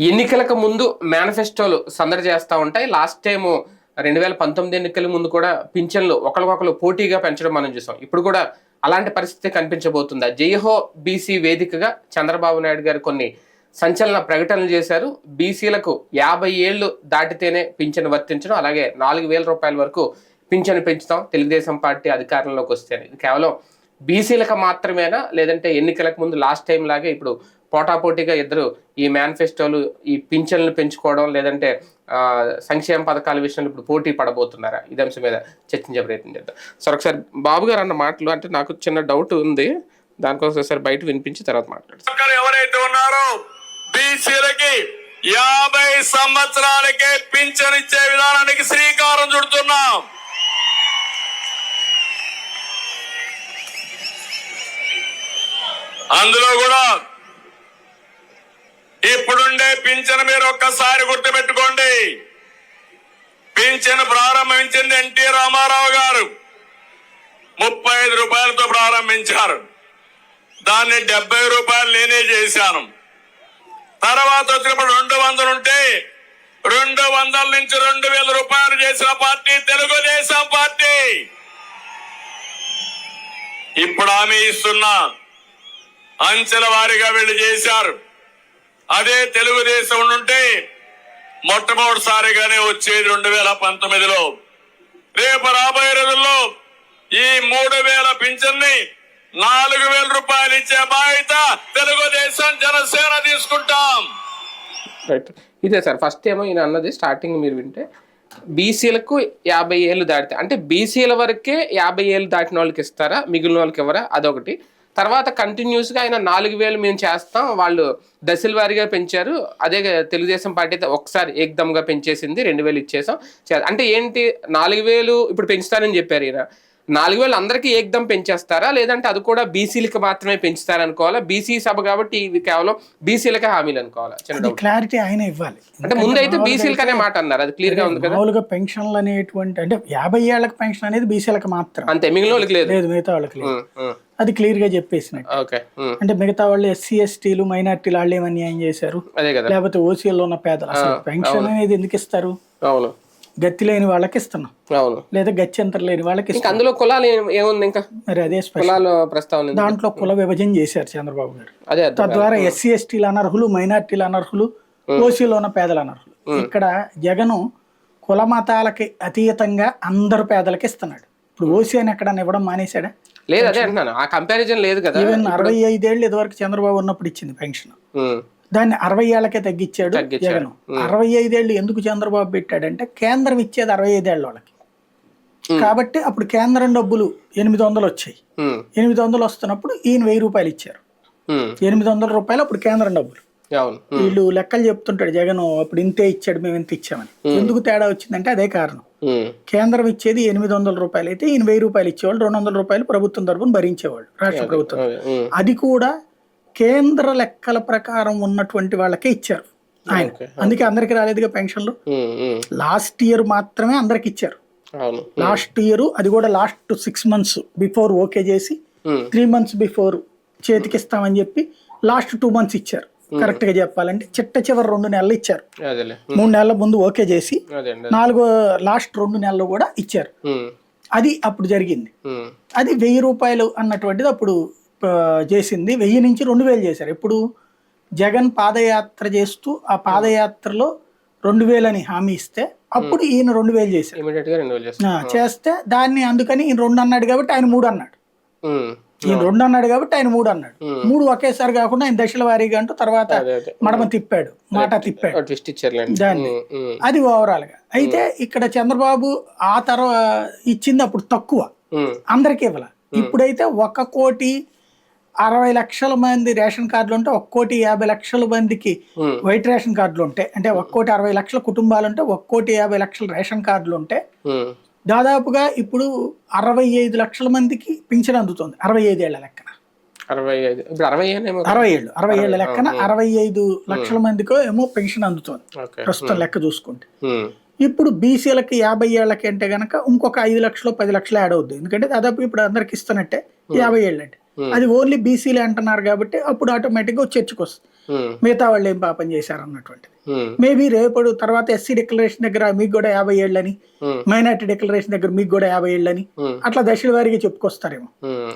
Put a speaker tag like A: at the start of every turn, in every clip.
A: ఎన్నికలకు ముందు మేనిఫెస్టోలు సందడి చేస్తూ ఉంటాయి. లాస్ట్ టైం 2019 ఎన్నికల ముందు కూడా పింఛన్లు ఒకరికొకరు పోటీగా పెంచడం మనం చూసాం. ఇప్పుడు కూడా అలాంటి పరిస్థితి కనిపించబోతుందా? జయహో బీసీ వేదికగా చంద్రబాబు నాయుడు గారు కొన్ని సంచలన ప్రకటనలు చేశారు. బీసీలకు 50 ఏళ్లు దాటితేనే పింఛను వర్తించడం, అలాగే 4,000 రూపాయల వరకు పింఛను పెంచుతాం తెలుగుదేశం పార్టీ అధికారంలోకి వస్తేనే. ఇది కేవలం బీసీలకు మాత్రమేనా, లేదంటే ఎన్నికలకు ముందు లాస్ట్ టైం లాగే ఇప్పుడు పోటాపోటీగా ఇద్దరు ఈ మేనిఫెస్టోలు, ఈ పింఛన్లు పెంచుకోవడం, లేదంటే సంక్షేమ పథకాల విషయంలో ఇప్పుడు పోటీ పడబోతున్నారా? ఇది అంశం మీద చర్చించే ప్రయత్నం చేద్దాం. సార్ ఒకసారి బాబు గారు అన్న మాటలు అంటే నాకు చిన్న డౌట్ ఉంది, దానికోసం ఒకసారి బయట వినిపించి తర్వాత మాట్లాడతారు.
B: ఎవరైతే ఉన్నారో బీసీలకి 50 సంవత్సరాలకే పింఛన్ ఇచ్చే విధానానికి శ్రీకారం చుడుతున్నాం. అందులో కూడా ఇప్పుడుండే పింఛన్ మీరు ఒక్కసారి గుర్తుపెట్టుకోండి. పింఛన్ ప్రారంభించింది ఎన్టీ రామారావు గారు 35 రూపాయలతో ప్రారంభించారు. దాన్ని 70 రూపాయలు నేనే చేశాను. తర్వాత వచ్చినప్పుడు 200 ఉంటే 200 నుంచి 2,000 రూపాయలు చేసిన పార్టీ తెలుగుదేశం పార్టీ. ఇప్పుడు హామీ ఇస్తున్నా, అంచెల వారీగా వీళ్ళు చేశారు. అదే తెలుగుదేశం ఉంటే మొట్టమొదటిసారిగానే వచ్చేది 2019లో. రేపు రాబోయే రోజుల్లో ఈ 3,000 పింఛన్ని 4,000 రూపాయలు ఇచ్చే బాధ్యత తెలుగుదేశం జనసేన తీసుకుంటాం.
A: ఇదే సార్, ఫస్ట్ ఏమో ఈయన అన్నది స్టార్టింగ్ మీరు వింటే బీసీలకు 50 ఏళ్ళు దాటితే, అంటే బీసీల వరకే 50 ఏళ్ళు దాటిన వాళ్ళకి ఇస్తారా, మిగిలిన వాళ్ళకి ఎవరా? అదొకటి. తర్వాత కంటిన్యూస్గా ఆయన 4,000 మేము చేస్తాం, వాళ్ళు దశల వారీగా పెంచారు. అదే తెలుగుదేశం పార్టీ అయితే ఒకసారి ఏకదమ్గా పెంచేసింది, 2,000 ఇచ్చేసాం. అంటే ఏంటి, 4,000 ఇప్పుడు పెంచుతారని చెప్పారు ఈయన. 4,000 అందరికీ ఏకదం పెంచేస్తారా, లేదంటే అది కూడా బీసీలకు మాత్రమే పెంచుతారనుకోవాలా? బీసీ సభ కాబట్టి ఇవి కేవలం బీసీలకే హామీలు అనుకోవాలా?
C: క్లారిటీ ఆయన ఇవ్వాలి.
A: అంటే ముందైతే బీసీలకు అనే మాట అన్నారు, అది క్లియర్ గా ఉంది కదా.
C: మామూలుగా పెన్షన్లు అనేటువంటి అంటే 50 ఏళ్లకు పెన్షన్ అనేది బీసీలకు మాత్రం,
A: అంతే, మిగిలిన వాళ్ళకి లేదు,
C: మిగతా వాళ్ళకి లేదు. అది క్లియర్ గా చెప్పేసినట్టు. అంటే మిగతా వాళ్ళు ఎస్సీ ఎస్టీలు మైనార్టీలు వాళ్ళు ఏమని న్యాయం చేశారు, లేకపోతే ఓసీలో ఉన్న పేదలు అసలు పెన్షన్ అనేది ఎందుకు ఇస్తారు?
A: అవును,
C: గతి లేని వాళ్ళకి ఇస్తున్నాం,
A: అవును,
C: లేదా గత్యంతరం లేని వాళ్ళకి ఇస్తున్నాం.
A: అందులో కులాలు ఏముంది ఇంకా?
C: మరి అదే
A: కులాల ప్రస్తావన,
C: దాంట్లో కుల విభజన చేశారు చంద్రబాబు గారు. తద్వారా ఎస్సీ ఎస్టీలు అనర్హులు, మైనార్టీలు అనర్హులు, ఓసీలో ఉన్న పేదలు అనర్హులు. ఇక్కడ జగను కుల మతాలకి అతీతంగా అందరు పేదలకి ఇస్తున్నాడు. ఇప్పుడు ఓసీ అని ఎక్కడన్నా ఇవ్వడం మానేశాడా?
A: లేదు, అదే అంటున్నాను, ఆ కంపారిజన్ లేదు కదా.
C: ఈవెన్ 65 ఏళ్ళు ఇదివరకు చంద్రబాబు ఉన్నప్పుడు ఇచ్చింది పెన్షన్, దాన్ని 60 ఏళ్లకే తగ్గించాడు జగన్. 65 ఏళ్ళు ఎందుకు చంద్రబాబు పెట్టాడంటే కేంద్రం ఇచ్చేది 65 ఏళ్ళ వాళ్ళకి కాబట్టి. అప్పుడు కేంద్రం డబ్బులు 800 వచ్చాయి. 800 వస్తున్నప్పుడు ఈయన 1000 రూపాయలు ఇచ్చారు. 800 రూపాయలు అప్పుడు కేంద్రం డబ్బులు. వీళ్ళు లెక్కలు చెప్తుంటాడు జగన్, అప్పుడు ఇంతే ఇచ్చాడు, మేము ఇంత ఇచ్చామని. ఎందుకు తేడా వచ్చిందంటే అదే కారణం. కేంద్రం ఇచ్చేది 800 రూపాయలు అయితే ఈయన 1000 రూపాయలు ఇచ్చేవాళ్ళు, 200 రూపాయలు ప్రభుత్వం తరపున భరించేవాళ్ళు, రాష్ట్ర ప్రభుత్వం. అది కూడా కేంద్ర లెక్కల ప్రకారం ఉన్నటువంటి వాళ్ళకే ఇచ్చారు ఆయన. అందుకే అందరికి రాలేదుగా పెన్షన్లు. లాస్ట్ ఇయర్ మాత్రమే అందరికి ఇచ్చారు. లాస్ట్ ఇయర్ అది కూడా లాస్ట్ 6 months బిఫోర్ ఓకే చేసి 3 months బిఫోర్ చేతికిస్తామని చెప్పి లాస్ట్ 2 months ఇచ్చారు. కరెక్ట్ గా చెప్పాలంటే చివరి 2 నెలలు ఇచ్చారు. 3 నెలల ముందు ఓకే చేసి లాస్ట్ 2 నెలలు కూడా ఇచ్చారు. అది అప్పుడు జరిగింది. అది 1000 రూపాయలు అన్నటువంటిది అప్పుడు చేసింది. 1000 నుంచి 2,000 చేశారు. ఇప్పుడు జగన్ పాదయాత్ర చేస్తూ ఆ పాదయాత్రలో 2,000 అని హామీ ఇస్తే అప్పుడు ఈయన 2,000 చేశారు. చేస్తే దాన్ని అందుకని ఈయన 2 అన్నాడు కాబట్టి ఆయన 3 అన్నాడు. ఈయన 2 అన్నాడు కాబట్టి ఆయన 3 అన్నాడు. 3 ఒకేసారి కాకుండా ఆయన దశల వారీగా అంటూ తర్వాత మడమ తిప్పాడు, మాట తిప్పాడు దాన్ని. అది ఓవరాల్ గా. అయితే ఇక్కడ చంద్రబాబు ఆ తర్వాత ఇచ్చింది అప్పుడు తక్కువ, అందరికీ ఇవ్వాల. ఇప్పుడైతే 1,60,00,000 మంది రేషన్ కార్డులు ఉంటే 1,50,00,000 మందికి వైట్ రేషన్ కార్డులు ఉంటాయి. అంటే 1,60,00,000 కుటుంబాలు ఉంటే 1,50,00,000 రేషన్ కార్డులు ఉంటే దాదాపుగా ఇప్పుడు 65 లక్షల మందికి పింఛన్ అందుతుంది. 65 ఏళ్ల లెక్కన, 60 ఏళ్ల లెక్కన 65 లక్షల మందికో ఏమో పెన్షన్ అందుతుంది ప్రస్తుతం లెక్క చూసుకుంటే. ఇప్పుడు బీసీలకి 50 ఏళ్ళకి అంటే గనక ఇంకొక 5 లక్షలు 10 లక్షలు యాడ్ అవుద్ది. ఎందుకంటే దాదాపు ఇప్పుడు అందరికి ఇస్తున్నట్టే 50 ఏళ్ళు అంటే. అది ఓన్లీ బీసీలే అంటున్నారు కాబట్టి అప్పుడు ఆటోమేటిక్గా చర్చకు వస్తుంది, మిగతా వాళ్ళు ఏం పాపం చేశారు అన్నటువంటిది. మేబీ రేపడు తర్వాత ఎస్సీ డిక్లరేషన్ దగ్గర మీకు కూడా 50 ఏళ్ళని, మైనార్టీ డిక్లరేషన్ దగ్గర మీకు కూడా 50 ఏళ్ళని, అట్లా దశల వారీగా చెప్పుకొస్తారేమో.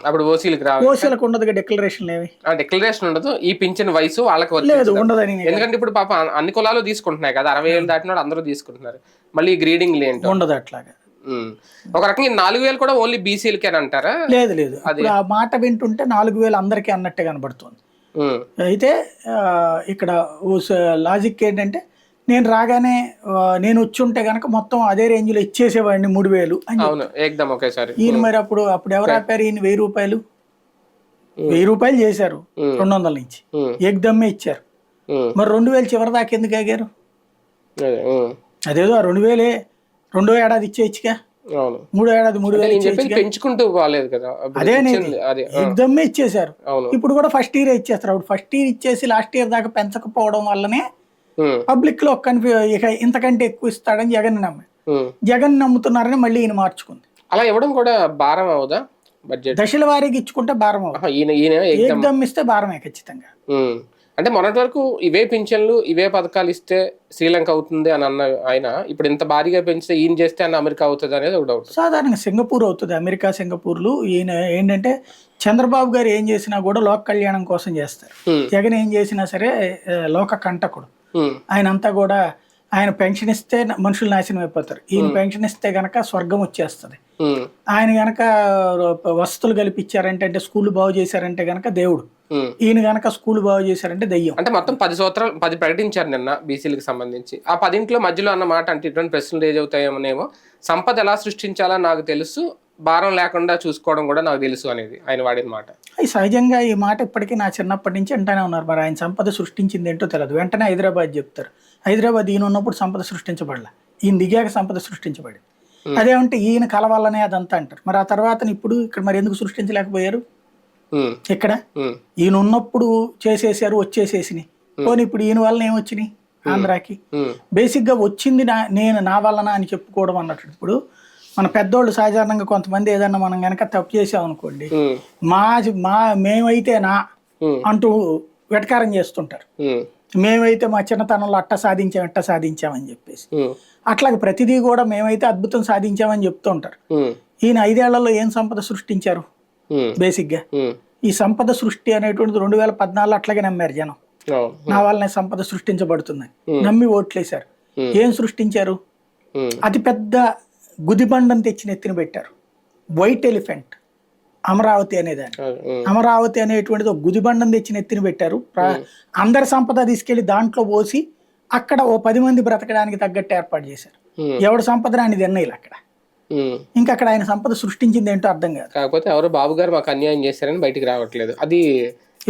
A: అప్పుడు
C: ఓసీలకు ఉండదు డిక్లరేషన్ ఏమి,
A: డిక్లరేషన్ ఉండదు. ఈ పింఛన్ వయసు వాళ్ళకి
C: లేదు, ఉండదని.
A: ఎందుకంటే ఇప్పుడు పాప అన్ని కులాలు తీసుకుంటున్నాయి కదా, 60 ఏళ్ళు దాటిన అందరూ తీసుకుంటున్నారు. మళ్ళీ గ్రీడింగ్ ఏంటో
C: ఉండదు అట్లాగా.
A: ఒక రకంగా 4,000 కూడా ఓన్లీ బీసీలకే అంటారా?
C: లేదు, ఆ మాట వింటుంటే 4,000 అందరికీ అన్నట్టే కనబడుతుంది. అయితే ఇక్కడ లాజిక్ ఏంటంటే నేను రాగానే నేను వచ్చి ఉంటే గనక మొత్తం అదే రేంజ్ లో ఇచ్చేసేవాడిని 3,000
A: ఒకేసారి.
C: ఈయన మరి అప్పుడు ఎవరు ఆపారు? ఈయన 1,000 రూపాయలు చేశారు, 200 నుంచి ఏకదమ్మే ఇచ్చారు. మరి 2,000 చివరి దాకా ఎందుకు ఆగారు? అదేదో ఆ 2,000 రెండో ఏడాది ఇచ్చేయచ్చుగా, మూడో ఏడాది 3,000
A: పెంచుకుంటూ పోలేదు కదా,
C: అదే ఎగ్దమ్మే ఇచ్చేసారు. ఇప్పుడు కూడా ఫస్ట్ ఇయర్ ఇచ్చేస్తారు. అప్పుడు ఫస్ట్ ఇయర్ ఇచ్చేసి లాస్ట్ ఇయర్ దాకా పెంచకపోవడం వల్లనే పబ్లిక్ లో ఇక ఇంతకంటే ఎక్కువ ఇస్తాడని జగన్ నమ్ముతున్నారని మళ్ళీ ఈయన మార్చుకుంది.
A: అలా ఇవ్వడం కూడా భారం అవుదా? బడ్జెట్
C: దశల వారీగా ఇచ్చుకుంటే భారం అవుతుంది, ఏకదమ్ ఇస్తే భారమే ఖచ్చితంగా.
A: అంటే మొన్నటి వరకు ఇవే పింఛన్లు ఇవే పథకాలు ఇస్తే శ్రీలంక అవుతుంది అని అన్న ఆయన, ఇప్పుడు ఇంత భారీగా పెంచితే ఈయన చేస్తే అన్న అమెరికా అవుతుంది అనేది ఒక డౌట్.
C: సాధారణంగా సింగపూర్ అవుతుంది, అమెరికా సింగపూర్లు. ఈయన ఏంటంటే చంద్రబాబు గారు ఏం చేసినా కూడా లోక కళ్యాణం కోసం చేస్తారు. జగన్ ఏం చేసినా సరే లోక కంటకుడు. ఆయన అంతా కూడా ఆయన పెన్షన్ ఇస్తే మనుషులు నాశనం అయిపోతారు, ఈయన పెన్షన్ ఇస్తే గనక స్వర్గం వచ్చేస్తుంది. ఆయన గనక వసతులు కల్పించారంటే, అంటే స్కూల్ బాగు చేశారంటే గనక దేవుడు, ఈయన గనక స్కూల్ బాగు చేశారంటే దెయ్యం.
A: అంటే మొత్తం 10 సంవత్సరాలు 10 ప్రకటించారు నిన్న బీసీలకు సంబంధించి. ఆ 10 మధ్యలో అన్న మాట అంటే ఇటువంటి ప్రశ్నలు రేజ్ అవుతాయేమోనేమో. సంపద ఎలా సృష్టించాలో నాకు తెలుసు, భారం లేకుండా చూసుకోవడం కూడా నాకు తెలుసు అనేది ఆయన వాడిన మాట.
C: సహజంగా ఈ మాట ఇప్పటికీ నా చిన్నప్పటి నుంచి అంటానే ఉన్నారు. మరి ఆయన సంపద సృష్టించింది ఏంటో తెలియదు. వెంటనే హైదరాబాద్ చెప్తారు. హైదరాబాద్ ఈయన ఉన్నప్పుడు సంపద సృష్టించబడలే, ఈయన దిగాక సంపద సృష్టించబడింది. అదేమంటే ఈయన కలవాలనే అదంతా అంటారు. మరి ఆ తర్వాత ఇప్పుడు ఇక్కడ మరి ఎందుకు సృష్టించలేకపోయారు? ఇక్కడ ఈయన ఉన్నప్పుడు చేసేసారు, వచ్చేసేసినాయి. పోనీ ఇప్పుడు ఈయన వల్ల ఏమొచ్చినాయి ఆంధ్రాకి? బేసిక్ గా వచ్చింది నా వలన అని చెప్పుకోవడం అన్నట్టు. ఇప్పుడు మన పెద్దోళ్ళు సాధారణంగా కొంతమంది ఏదన్నా మనం గనక తప్పు చేసామనుకోండి, మేమైతే నా అంటూ వెటకారం చేస్తుంటారు. మేమైతే మా చిన్నతనంలో అట్ట సాధించామని చెప్పేసి. అట్లాగే ప్రతిదీ కూడా మేమైతే అద్భుతం సాధించామని చెప్తూ ఉంటారు. ఈయన 5 ఏళ్లలో ఏం సంపద సృష్టించారు? బేసిక్ గా ఈ సంపద సృష్టి అనేటువంటిది 2014 అట్లాగే నమ్మారు జనం. నా వల్లనే సంపద సృష్టించబడుతుందని నమ్మి ఓట్లేశారు. ఏం సృష్టించారు? అతి పెద్ద గుదిబండను తెచ్చి నెత్తిన పెట్టారు. వైట్ ఎలిఫెంట్ అమరావతి అనేదాన్ని. అమరావతి అనేటువంటిది ఒక గుదిబండం తెచ్చి నెత్తిన పెట్టారు. అందరి సంపద తీసుకెళ్లి దాంట్లో పోసి అక్కడ ఓ 10 మంది బ్రతకడానికి తగ్గట్టు ఏర్పాటు చేశారు. ఎవడు సంపద అని తిన్నయ్యలు అక్కడ. ఇంకా అక్కడ ఆయన సంపద సృష్టించింది ఏంటో అర్థం కాదు.
A: కాకపోతే ఎవరో బాబు గారు మాకు అన్యాయం చేశారని బయటికి రావట్లేదు. అది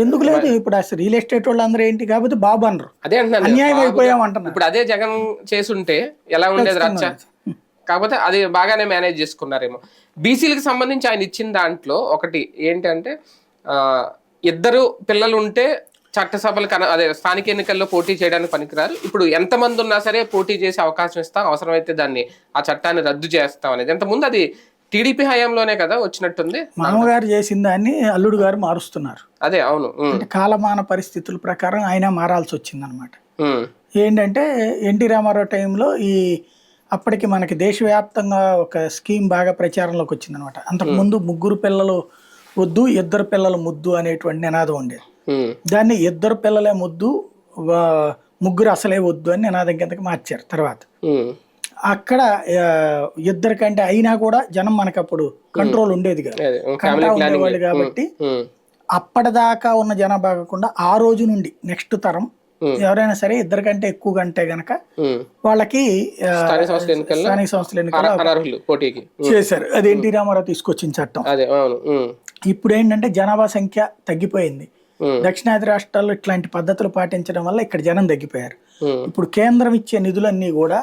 C: ఎందుకు లేదు? ఇప్పుడు అసలు రియల్ ఎస్టేట్ వాళ్ళు అందరూ ఏంటి కాబట్టి బాబు అనరు,
A: అదే అంటున్నారు,
C: అన్యాయం అయిపోయాం అంటున్నారు.
A: ఇప్పుడు అదే జగన్ చేసుంటే ఎలా ఉండేది రచ్చ? కాకపోతే అది బాగానే మేనేజ్ చేసుకున్నారేమో. బీసీలకు సంబంధించి ఆయన ఇచ్చిన దాంట్లో ఒకటి ఏంటంటే 2 పిల్లలు ఉంటే చట్టసభలు అదే స్థానిక ఎన్నికల్లో పోటీ చేయడానికి పనికిరారు. ఇప్పుడు ఎంతమంది ఉన్నా సరే పోటీ చేసే అవకాశం ఇస్తాం, అవసరమైతే ఆ చట్టాన్ని రద్దు చేస్తాం అనేది. ఇంతకుముందు అది టీడీపీ హయాంలోనే కదా వచ్చినట్టుంది.
C: మామగారు చేసిన దాన్ని అల్లుడు గారు మారుస్తున్నారు.
A: అదే అవును,
C: కాలమాన పరిస్థితుల ప్రకారం ఆయన మారాల్సి వచ్చింది అనమాట. ఏంటంటే ఎన్టీ రామారావు టైంలో అప్పటికి మనకి దేశవ్యాప్తంగా ఒక స్కీమ్ బాగా ప్రచారంలోకి వచ్చింది అనమాట. అంతకుముందు 3 పిల్లలు వద్దు 2 పిల్లల ముద్దు అనేటువంటి నినాదం ఉండేది. దాన్ని 2 పిల్లలే ముద్దు 3 అసలే వద్దు అని నినాదం కిందకి మార్చారు. తర్వాత అక్కడ 2 కంటే అయినా కూడా జనం మనకు అప్పుడు కంట్రోల్ ఉండేది కాదు, ఉండేవాళ్ళు కాబట్టి అప్పటిదాకా ఉన్న జనాభా కాకుండా ఆ రోజు నుండి నెక్స్ట్ తరం ఎవరైనా సరే 2 కంటే ఎక్కువ కంటే గనక వాళ్ళకి స్థానిక సంస్థల ఎన్నికలు చేశారు. అది ఎన్టీ రామారావు తీసుకొచ్చిన చట్టం. ఇప్పుడు ఏంటంటే జనాభా సంఖ్య తగ్గిపోయింది. దక్షిణాది రాష్ట్రాల్లో ఇట్లాంటి పద్ధతులు పాటించడం వల్ల ఇక్కడ జనం తగ్గిపోయారు. ఇప్పుడు కేంద్రం ఇచ్చే నిధులన్నీ కూడా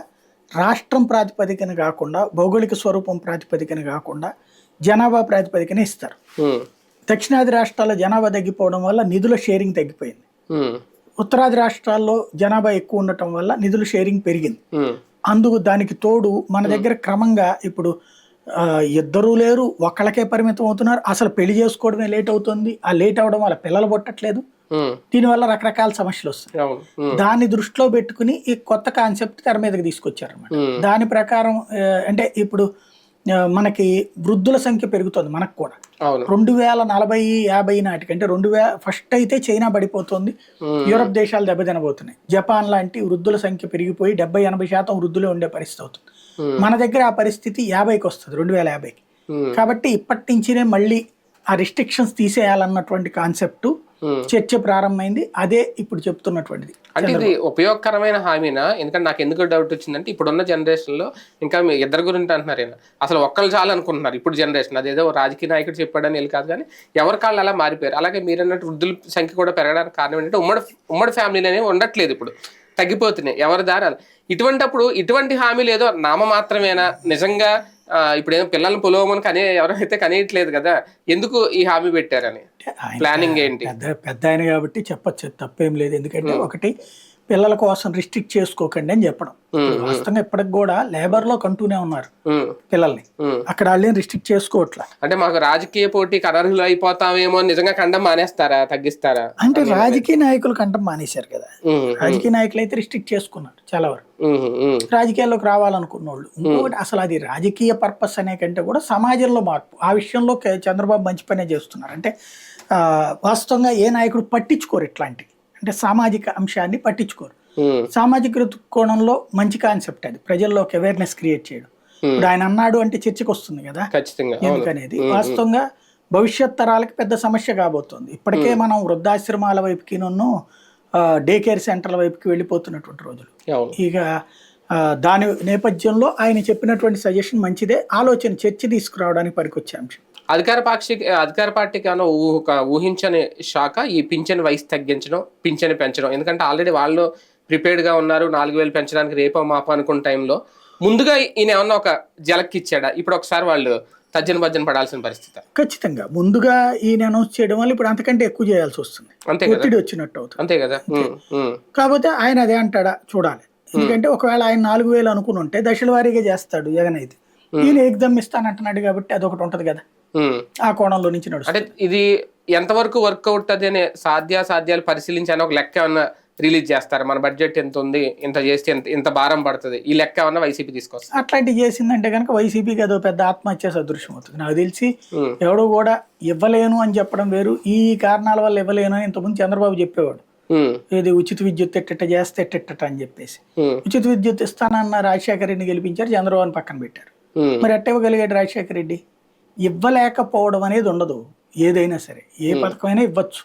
C: రాష్ట్రం ప్రాతిపదికన కాకుండా, భౌగోళిక స్వరూపం ప్రాతిపదికన కాకుండా జనాభా ప్రాతిపదికన ఇస్తారు. దక్షిణాది రాష్ట్రాల్లో జనాభా తగ్గిపోవడం వల్ల నిధుల షేరింగ్ తగ్గిపోయింది. ఉత్తరాది రాష్ట్రాల్లో జనాభా ఎక్కువ ఉండటం వల్ల నిధుల షేరింగ్ పెరిగింది. దానికి తోడు మన దగ్గర క్రమంగా ఇప్పుడు ఇద్దరూ లేరు, ఒకళ్ళకే పరిమితం అవుతున్నారు. అసలు పెళ్లి చేసుకోవడమే లేట్ అవుతుంది. ఆ లేట్ అవడం వల్ల పిల్లలు పుట్టట్లేదు. దీనివల్ల రకరకాల సమస్యలు వస్తాయి. దాన్ని దృష్టిలో పెట్టుకుని ఈ కొత్త కాన్సెప్ట్ తెర మీదకి తీసుకొచ్చారు అనమాట. దాని ప్రకారం అంటే ఇప్పుడు మనకి వృద్ధుల సంఖ్య పెరుగుతుంది. మనకు కూడా 2040-50 నాటికి, అంటే ఫస్ట్ అయితే చైనా పడిపోతుంది, యూరప్ దేశాలు దెబ్బతినబోతున్నాయి. జపాన్ లాంటి వృద్ధుల సంఖ్య పెరిగిపోయి 70-80% వృద్ధులే ఉండే పరిస్థితి అవుతుంది. మన దగ్గర ఆ పరిస్థితి 50కి వస్తుంది, 2050కి. కాబట్టి ఇప్పటి నుంచినే మళ్ళీ ఆ రిస్ట్రిక్షన్స్ తీసేయాలన్నటువంటి కాన్సెప్ట్ చర్చ ప్రారంభమైంది. అదే ఇప్పుడు చెప్తున్నటువంటిది.
A: అంటే ఇది ఉపయోగకరమైన హామీనా? ఎందుకంటే నాకు ఎందుకు డౌట్ వచ్చిందంటే ఇప్పుడున్న జనరేషన్ లో ఇంకా మీ ఇద్దరు గురించి అంటున్నారు, అసలు ఒక్కళ్ళు చాలు అనుకుంటున్నారు ఇప్పుడు జనరేషన్. అదేదో రాజకీయ నాయకుడు చెప్పాడని వెళ్ళి కాదు, కానీ ఎవరి కాళ్ళు అలా మారిపోయారు. అలాగే మీరు అన్నట్టు వృద్ధుల సంఖ్య కూడా పెరగడానికి కారణం ఏంటంటే ఉమ్మడి ఫ్యామిలీలు అనేవి ఉండట్లేదు, ఇప్పుడు తగ్గిపోతున్నాయి ఎవరి దారాలు. ఇటువంటి హామీలు ఏదో నామ మాత్రమేనా? నిజంగా ఇప్పుడు ఏదో పిల్లల్ని పొలవమని ఎవరైతే కనేయట్లేదు కదా, ఎందుకు ఈ హామీ పెట్టారని ప్లానింగ్ ఏంటి?
C: పెద్ద ఆయన కాబట్టి చెప్పచ్చు, తప్పేం లేదు. ఎందుకంటే ఒకటి, పిల్లల కోసం రిస్ట్రిక్ట్ చేసుకోకండి అని చెప్పడం. వాస్తవంగా ఇప్పటికి కూడా లేబర్ లో కంటూనే ఉన్నారు పిల్లల్ని, అక్కడ వాళ్ళని రిస్ట్రిక్ట్ చేసుకోవట్లా.
A: అంటే మాకు రాజకీయ పోటీకి అనర్హులు అయిపోతామేమో, నిజంగా కండం మానేస్తారా, తగ్గిస్తారా?
C: అంటే రాజకీయ నాయకులు కండం మానేశారు కదా. రాజకీయ నాయకులు అయితే రిస్ట్రిక్ట్ చేసుకున్నారు చాలా వరకు, రాజకీయాల్లోకి రావాలనుకున్న వాళ్ళు. ఇంకొకటి, అసలు అది రాజకీయ పర్పస్ అనే కంటే కూడా సమాజంలో మార్పు. ఆ విషయంలో చంద్రబాబు మంచి పనే చేస్తున్నారు. అంటే వాస్తవంగా ఏ నాయకుడు పట్టించుకోరు ఇట్లాంటివి, అంటే సామాజిక అంశాన్ని పట్టించుకోరు. సామాజిక కోణంలో మంచి కాన్సెప్ట్ అది, ప్రజల్లో ఒక అవేర్నెస్ క్రియేట్ చేయడం. ఇప్పుడు ఆయన అన్నాడు అంటే చర్చకు వస్తుంది కదా, ఎందుకనేది వాస్తవంగా భవిష్యత్ తరాలకు పెద్ద సమస్య కాబోతుంది. ఇప్పటికే మనం వృద్ధాశ్రమాల వైపుకి డే కేర్ సెంటర్ల వైపుకి వెళ్ళిపోతున్నటువంటి రోజులు. ఇక దాని నేపథ్యంలో ఆయన చెప్పినటువంటి సజెషన్ మంచిదే, ఆలోచన చర్చ తీసుకురావడానికి పనికొచ్చే అంశం.
A: అధికార పార్టీకి ఏమైనా ఊహించని శాఖ ఈ పింఛన్ వయసు తగ్గించడం, పింఛన్ పెంచడం. ఎందుకంటే ఆల్రెడీ వాళ్ళు ప్రిపేర్డ్ గా ఉన్నారు, 4000 పెంచడానికి రేపో మాపో అనుకున్న టైంలో ముందుగా ఈయన ఏమన్నా ఒక జలక్ ఇచ్చాడా? ఇప్పుడు ఒకసారి వాళ్ళు తర్జన పడాల్సిన పరిస్థితి.
C: ఖచ్చితంగా ముందుగా ఈయన అనౌన్స్ చేయడం వల్ల ఇప్పుడు అంతకంటే ఎక్కువ చేయాల్సి వస్తుంది, ఒత్తిడి వచ్చినట్టు అవుతుంది.
A: అంతే కదా.
C: కాకపోతే ఆయన అదే అంటాడా చూడాలి. ఎందుకంటే ఒకవేళ ఆయన 4000 అనుకుని ఉంటే దశల వారీగా చేస్తాడు జగన్ అయితే. ఈయన ఎగ్జామ్ ఇస్తానంటున్నాడు కాబట్టి అదొకటి ఉంటది కదా, ఆ కోణంలో నుంచి నడుస్తుంది.
A: అంటే ఇది ఎంతవరకు వర్కౌట్ అది అనే సాధ్యాలు పరిశీలించాలని ఒక లెక్క ఏమన్నా రిలీజ్ చేస్తారు? మన బడ్జెట్ ఎంత ఉంది, ఇంత చేస్తే ఇంత భారం పడుతుంది, ఈ లెక్క ఏమన్నా వైసీపీ తీసుకొస్తారు?
C: అట్లాంటివి చేసిందంటే కనుక వైసీపీకి అదో పెద్ద ఆత్మహత్య సదృశ్యం అవుతుంది. నాకు తెలిసి ఎవడో కూడా ఇవ్వలేను అని చెప్పడం వేరు, ఈ కారణాల వల్ల ఇవ్వలేను అని ఇంతకుముందు చంద్రబాబు చెప్పేవాడు. ఏది ఉచిత విద్యుత్ ఎట్టెట్ట చేస్తే ఎట్టెట్ట అని చెప్పేసి. ఉచిత విద్యుత్ ఇస్తానన్న రాజశేఖర రెడ్డిని గెలిపించారు, చంద్రబాబుని పక్కన పెట్టారు. మరి ఎట్ట ఇవ్వగలిగాడు రాజశేఖర రెడ్డి? ఇవ్వలేకపోవడం అనేది ఉండదు, ఏదైనా సరే ఏ పథకమైనా ఇవ్వచ్చు.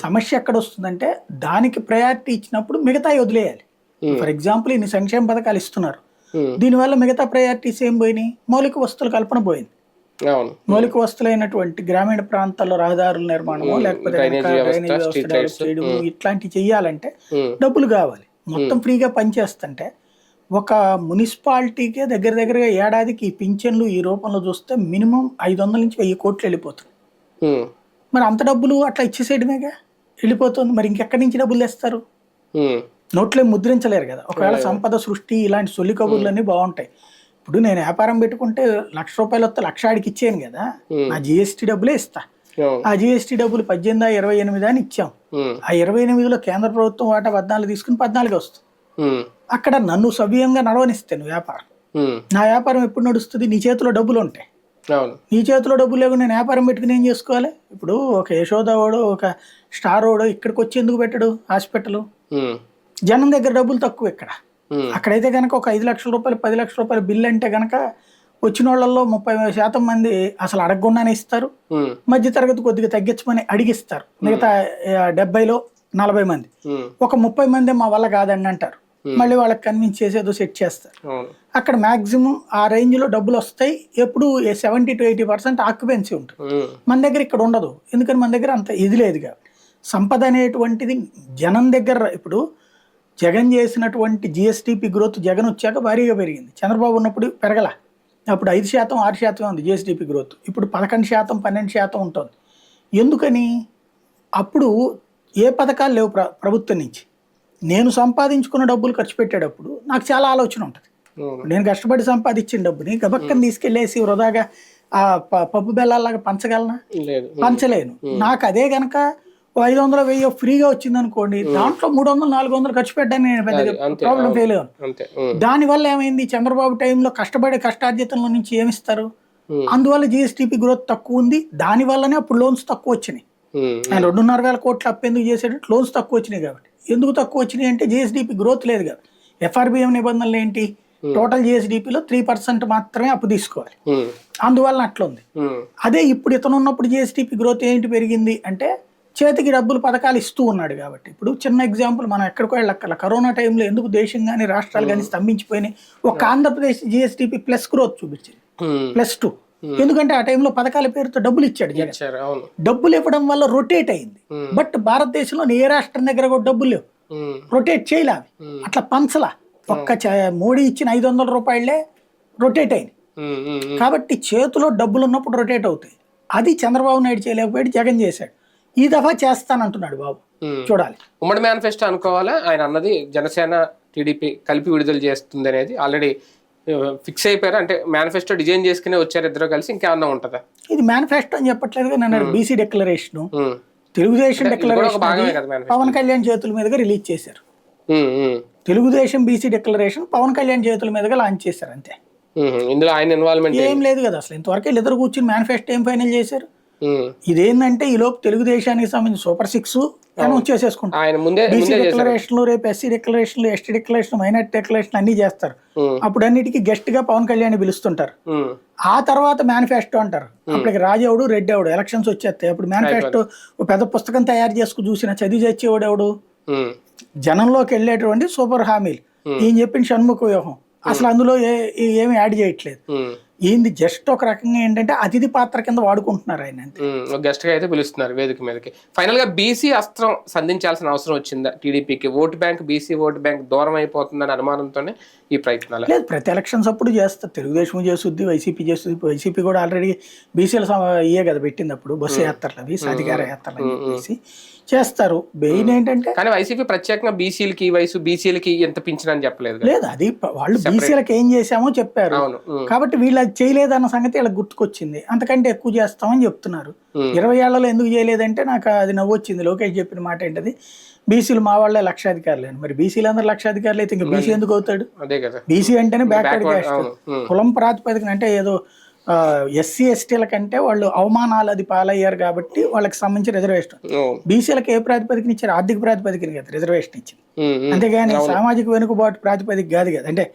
C: సమస్య ఎక్కడ వస్తుందంటే దానికి ప్రయారిటీ ఇచ్చినప్పుడు మిగతా వదిలేయాలి. ఫర్ ఎగ్జాంపుల్ ఇన్ని సంక్షేమ పథకాలు ఇస్తున్నారు, దీనివల్ల మిగతా ప్రయారిటీస్ ఏం పోయినాయి? మౌలిక వస్తువుల కల్పన పోయింది. మౌలిక వస్తువులైనటువంటి గ్రామీణ ప్రాంతాల్లో రహదారుల నిర్మాణము, లేకపోతే డ్రైనేజ్ వ్యవస్థ డెవలప్ చేయడము, ఇట్లాంటివి చెయ్యాలంటే డబ్బులు కావాలి. మొత్తం ఫ్రీగా పనిచేస్తుంటే ఒక మున్సిపాలిటీకే దగ్గరగా ఏడాదికి ఈ పింఛన్లు ఈ రూపంలో చూస్తే మినిమం 500 నుంచి 1000 కోట్లు వెళ్ళిపోతుంది. మరి అంత డబ్బులు అట్లా ఇచ్చేసేయడమేగా వెళ్ళిపోతుంది. మరి ఇంకెక్కడి నుంచి డబ్బులు తెస్తారు? నోట్లే ముద్రించలేరు కదా. ఒకవేళ సంపద సృష్టి ఇలాంటి సొల్లి కబుర్లన్నీ బాగుంటాయి. ఇప్పుడు నేను వ్యాపారం పెట్టుకుంటే ₹1,00,000 వస్తే 1,00,000 ఆడికి ఇచ్చాను కదా, నా జిఎస్టీ డబ్బులే ఇస్తా. ఆ జిఎస్టీ డబ్బులు 18-28 అని ఇచ్చాం. ఆ 28లో కేంద్ర ప్రభుత్వం వాటా 14 తీసుకుని 14 వస్తుంది. అక్కడ నన్ను సవ్యంగా నడవనిస్తాను వ్యాపారం. నా వ్యాపారం ఎప్పుడు నడుస్తుంది? నీ చేతిలో డబ్బులు ఉంటాయి. నీ చేతిలో డబ్బులు లేకుండా నేను వ్యాపారం పెట్టుకుని ఏం చేసుకోవాలి? ఇప్పుడు ఒక యశోదావాడో ఒక స్టార్ వాడో ఇక్కడికి వచ్చి ఎందుకు పెట్టడు హాస్పిటల్? జనం దగ్గర డబ్బులు తక్కువ ఇక్కడ. అక్కడైతే కనుక ఒక 5 లక్షల రూపాయలు 10 లక్షల రూపాయల బిల్లు అంటే కనుక వచ్చిన వాళ్ళల్లో 30% మంది అసలు అడగకుండానే ఇస్తారు. మధ్య తరగతి కొద్దిగా తగ్గించమని అడిగిస్తారు. మిగతా 70లో 40 మంది, ఒక 30 మంది మా వల్ల కాదండి అంటారు. మళ్ళీ వాళ్ళకి కన్విన్స్ చేసి ఏదో సెట్ చేస్తారు. అక్కడ మాక్సిమం ఆ రేంజ్ లో డబ్బులు వస్తాయి. ఎప్పుడు 70-80% ఆక్యుపెన్సీ ఉంటుంది. మన దగ్గర ఇక్కడ ఉండదు, ఎందుకని మన దగ్గర అంత ఇది లేదుగా. సంపద అనేటువంటిది జనం దగ్గర. ఇప్పుడు జగన్ చేసినటువంటి జిఎస్టిపి గ్రోత్ జగన్ వచ్చాక భారీగా పెరిగింది. చంద్రబాబు ఉన్నప్పుడు పెరగల. అప్పుడు 5%, 6% ఉంది జిఎస్టిపి గ్రోత్. ఇప్పుడు 11%, 12% ఉంటుంది. ఎందుకని? అప్పుడు ఏ పథకాలు లేవు ప్రభుత్వం నుంచి. నేను సంపాదించుకున్న డబ్బులు ఖర్చు పెట్టేటప్పుడు నాకు చాలా ఆలోచన ఉంటుంది. నేను కష్టపడి సంపాదించిన డబ్బుని గబక్కని తీసుకెళ్లేసి వృధాగా ఆ పప్పు బెల్లాలాగా పంచగలనా?
A: లేదు.
C: పంచలేను. నాకు అదే గనక 500 1000 ఫ్రీగా వచ్చింది అనుకోండి, దాంట్లో 300 400 ఖర్చు పెట్టడానికి నేను పెద్ద ప్రాబ్లం ఫెయిల్ అయ్యాను. దానివల్ల ఏమైంది, చంద్రబాబు టైంలో కష్టపడే కష్టార్జితంలో నుంచి ఏమిస్తారు, అందువల్ల జిఎస్టిపి గ్రోత్ తక్కువ ఉంది. దాని వల్లనే అప్పుడు లోన్స్ తక్కువ వచ్చినాయి. ఆయన 2,500 కోట్ల అప్పు ఎందుకు చేసేటట్టు, లోన్స్ తక్కువ వచ్చినాయి కాబట్టి. ఎందుకు తక్కువ వచ్చినాయి అంటే జిఎస్డిపి గ్రోత్ లేదు కదా. ఎఫ్ఆర్బిఎం నిబంధనలు ఏంటి, టోటల్ జిఎస్డిపిలో 3% మాత్రమే అప్పు తీసుకోవాలి, అందువల్ల అట్లుంది. అదే ఇప్పుడు ఇతను ఉన్నప్పుడు జిఎస్డిపి గ్రోత్ ఏంటి పెరిగింది అంటే చేతికి డబ్బులు పథకాలు ఇస్తూ ఉన్నాడు కాబట్టి. ఇప్పుడు చిన్న ఎగ్జాంపుల్, మనం ఎక్కడికో వెళ్ళక్కల, కరోనా టైంలో ఎందుకు దేశం కానీ రాష్ట్రాలు కానీ స్తంభించిపోయినాయి, ఒక ఆంధ్రప్రదేశ్ జిఎస్డిపి ప్లస్ గ్రోత్ చూపించింది, +2. ఎందుకంటే ఆ టైంలో పథకాల పేరుతో డబ్బులు ఇచ్చాడు జగన్. డబ్బులు ఇవ్వడం వల్ల రొటేట్ అయింది. బట్ భారతదేశంలో ఏ రాష్ట్రం దగ్గర కూడా డబ్బులు లేవు, రొటేట్ చేయలే, అట్లా పంచలా. మోడీ ఇచ్చిన 500 రూపాయలే రొటేట్ అయింది. కాబట్టి చేతిలో డబ్బులు ఉన్నప్పుడు రొటేట్ అవుతాయి. అది చంద్రబాబు నాయుడు చేయలేకపోయాడు, జగన్ చేశాడు. ఈ దఫా చేస్తానంటున్నాడు బాబు, చూడాలి.
A: ఉమ్మడి మేనిఫెస్టో అనుకోవాలా, ఆయన అన్నది జనసేన టీడీపీ కలిపి విడుదల చేస్తుంది అనేది ఆల్రెడీ ఫిక్స్ అయిపోయారు. అంటే మేనిఫెస్టో డిజైన్ చేసుకునే వచ్చారు ఇద్దరు కలిసి, ఇంకేమన్నా ఉంటుందా?
C: ఇది మేనిఫెస్టో అని చెప్పట్లేదు, నన్ను BC declaration, Telugu Desam declaration Pawan Kalyan చేతుల మీదుగా రిలీజ్ చేశారు. తెలుగుదేశం బీసీ డిక్లరేషన్ పవన్ కళ్యాణ్ చేతుల మీదుగా లాంచ్ చేశారు, అంతే.
A: ఇందులో ఆయన ఇన్వాల్వ్మెంట్ ఏం
C: లేదు కదా అసలు. ఇంతవరకు వీళ్ళిద్దరు కూర్చుని మేనిఫెస్టో ఏం ఫైనల్ చేశారు? ఇదేంటంటే ఈ లోపు తెలుగుదేశానికి సంబంధించి సూపర్ 6 అనౌన్స్ చేసేసుకుంటారు. బీసీ డిక్లరేషన్లు, రేపు ఎస్సీ డిక్లరేషన్లు, ఎస్టీ డిక్లరేషన్, మైనార్టీ డిక్లరేషన్ అన్ని చేస్తారు. అప్పుడు అన్నిటికీ గెస్ట్ గా పవన్ కళ్యాణ్ పిలుస్తుంటారు. ఆ తర్వాత మేనిఫెస్టో అంటారు. అప్పటికి రాజెవడు, రెడ్డి ఎవడు, ఎలక్షన్స్ వచ్చేస్తాయి. అప్పుడు మేనిఫెస్టో పెద్ద పుస్తకం తయారు చేసుకుని చూసిన చదివి చచ్చేవాడు ఎవడు? జనంలోకి వెళ్ళేటువంటి సూపర్ హామీలు. ఈయన చెప్పిన షణ్ముఖ వ్యూహం అసలు అందులో ఏమి యాడ్ చేయట్లేదు. ఈయనది జస్ట్ ఒక రకంగా ఏంటంటే అతిథి పాత్ర కింద వాడుకుంటున్నారు ఆయన,
A: గెస్ట్ గా అయితే పిలుస్తున్నారు వేదిక మీదకి. ఫైనల్ గా బీసీ అస్త్రం సంధించాల్సిన అవసరం వచ్చిందా టీడీపీకి? Vote bank, BC vote bank దూరం అయిపోతుందని అనుమానంతోనే ఈ ప్రయత్నాలు.
C: లేదు, ప్రతి ఎలక్షన్స్ అప్పుడు చేస్తారు. తెలుగుదేశం చేస్తుంది, వైసీపీ చేస్తుంది. వైసీపీ కూడా ఆల్రెడీ బీసీల ఇయే కదా పెట్టింది అప్పుడు, బస్సు యాత్రలు అవి, సాధికార యాత్రలు అని చెప్పేసి చేస్తారు. మెయిన్ ఏంటంటే
A: కానీ వైసీపీ ప్రత్యేకంగా బీసీలకి ఈ వయసు బీసీలకి ఎంత పింఛనని చెప్పలేదు.
C: లేదు, అది వాళ్ళు బీసీలకు ఏం చేశామో చెప్పారు కాబట్టి వీళ్ళు అది చేయలేదన్న సంగతి వీళ్ళకి గుర్తుకొచ్చింది. అంతకంటే ఎక్కువ చేస్తామని చెప్తున్నారు. 20 ఏళ్లలో ఎందుకు చేయలేదంటే నాకు అది నవ్వొచ్చింది. లోకేష్ చెప్పిన మాట ఏంటది, బీసీలు మా వాళ్ళే లక్షాధికారులు అని. మరి బీసీలు అందరూ లక్షాధికారులు అయితే ఇంకా బీసీ ఎందుకు అవుతాడు? బీసీ అంటేనే బ్యాక్వర్డ్ క్యాస్ట్, కులం ప్రాతిపదికన. అంటే ఏదో ఎస్సీ ఎస్టీల కంటే వాళ్ళు అవమానాలు అది పాలయ్యారు కాబట్టి వాళ్ళకి సంబంధించి రిజర్వేషన్. బీసీలకు ఏ ప్రాతిపదికన ఇచ్చారు? ఆర్థిక ప్రాతిపదికన కదా రిజర్వేషన్ ఇచ్చింది, అంతేగాని సామాజిక వెనుకబాటు ప్రాతిపదిక కాదు కదా. అంటే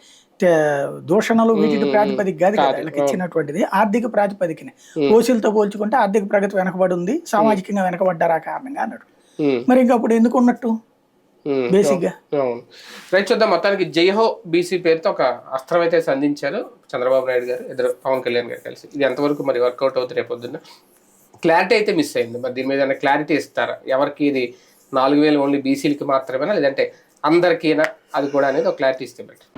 C: దూషణలు వీటి ప్రాతిపదిక కాదు కదా వీళ్ళకి ఇచ్చినటువంటిది, ఆర్థిక ప్రాతిపదికనే. ఓసీలతో పోల్చుకుంటే ఆర్థిక ప్రగతి వెనకబడి ఉంది, సామాజికంగా వెనకబడ్డారు ఆ కారణంగా అన్నాడు. మరి ఇంకా అప్పుడు ఎందుకు ఉన్నట్టు బేసిక్ గా?
A: రైట్, చూద్దాం. మొత్తానికి జైహో బీసీ పేరుతో ఒక అస్త్రం అయితే సంధించారు చంద్రబాబు నాయుడు గారు, ఎదురు పవన్ కళ్యాణ్ గారు కలిసి. ఇది ఎంతవరకు మరి వర్కౌట్ అవుతుంది రేపొద్దున్న? క్లారిటీ అయితే మిస్ అయింది. మరి దీని మీద క్లారిటీ ఇస్తారా? ఎవరికి ఇది 4,000 ఓన్లీ బీసీలకి మాత్రమేనా, లేదంటే అందరికీనా? అది కూడా అనేది ఒక క్లారిటీ ఇస్తే బెటర్.